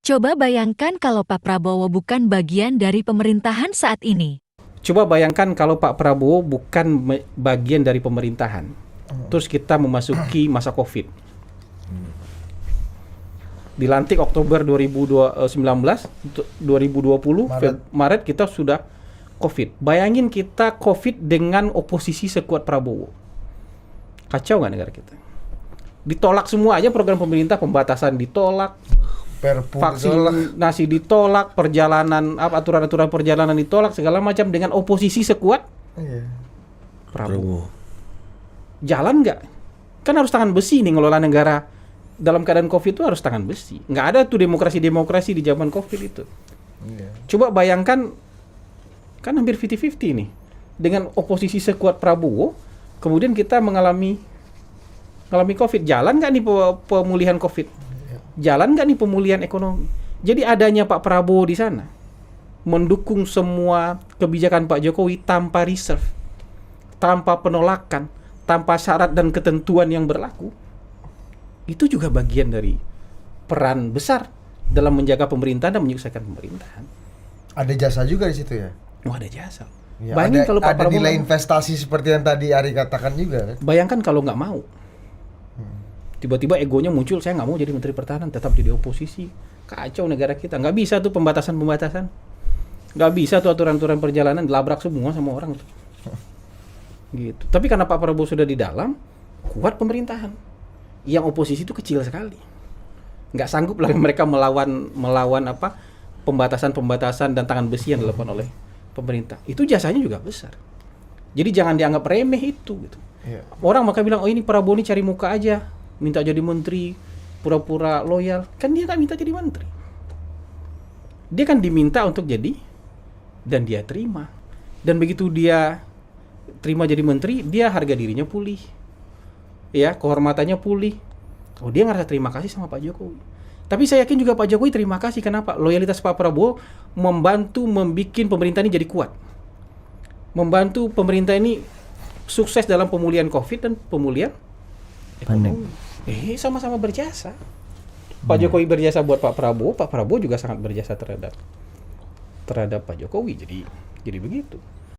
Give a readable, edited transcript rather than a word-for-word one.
Coba bayangkan kalau Pak Prabowo bukan bagian dari pemerintahan saat ini. Coba bayangkan kalau Pak Prabowo bukan bagian dari pemerintahan. Terus kita memasuki masa Covid. Dilantik Oktober 2019, 2020, Maret kita sudah Covid. Bayangin kita Covid dengan oposisi sekuat Prabowo. Kacau nggak negara kita? Ditolak semua aja program pemerintah, pembatasan ditolak, vaksinasi ditolak, perjalanan aturan-aturan perjalanan ditolak, segala macam dengan oposisi sekuat Prabowo. Jalan nggak? Kan harus tangan besi nih ngelola negara dalam keadaan Covid itu, harus tangan besi. Nggak ada tuh demokrasi di zaman Covid itu. Coba bayangkan, kan hampir 50-50 nih dengan oposisi sekuat Prabowo, kemudian kita mengalami Covid. Jalan nggak nih pemulihan Covid? Jalan nggak nih pemulihan ekonomi? Jadi adanya Pak Prabowo di sana mendukung semua kebijakan Pak Jokowi tanpa reserve, tanpa penolakan, tanpa syarat dan ketentuan yang berlaku. Itu juga bagian dari peran besar dalam menjaga pemerintahan dan menyukseskan pemerintahan. Ada jasa juga di situ ya? Oh, ada jasa. Ya, bayangin kalau Pak Prabowo nilai investasi seperti yang tadi Ari katakan juga. Bayangkan kalau nggak mau. Tiba-tiba egonya muncul, saya nggak mau jadi Menteri Pertahanan, tetap jadi oposisi. Kacau negara kita. Nggak bisa tuh pembatasan. Nggak bisa tuh aturan-aturan perjalanan, dilabrak semua sama orang tuh. Gitu. Tapi karena Pak Prabowo sudah di dalam, kuat pemerintahan. Yang oposisi itu kecil sekali. Nggak sanggup lagi mereka melawan pembatasan dan tangan besi yang dilakukan oleh pemerintah. Itu jasanya juga besar. Jadi jangan dianggap remeh itu gitu. Orang maka bilang, oh ini Prabowo ini cari muka aja, minta jadi menteri, pura-pura loyal. Kan dia nggak minta jadi menteri. Dia kan diminta untuk jadi, dan dia terima. Dan begitu dia terima jadi menteri, dia harga dirinya pulih. Ya, kehormatannya pulih. Oh, dia ngerasa terima kasih sama Pak Jokowi. Tapi saya yakin juga Pak Jokowi terima kasih. Kenapa? Loyalitas Pak Prabowo membantu membuat pemerintah ini jadi kuat. Membantu pemerintah ini sukses dalam pemulihan Covid dan pemulihan ekonomi. Sama-sama berjasa. Pak Jokowi berjasa buat Pak Prabowo juga sangat berjasa terhadap Pak Jokowi. Jadi begitu.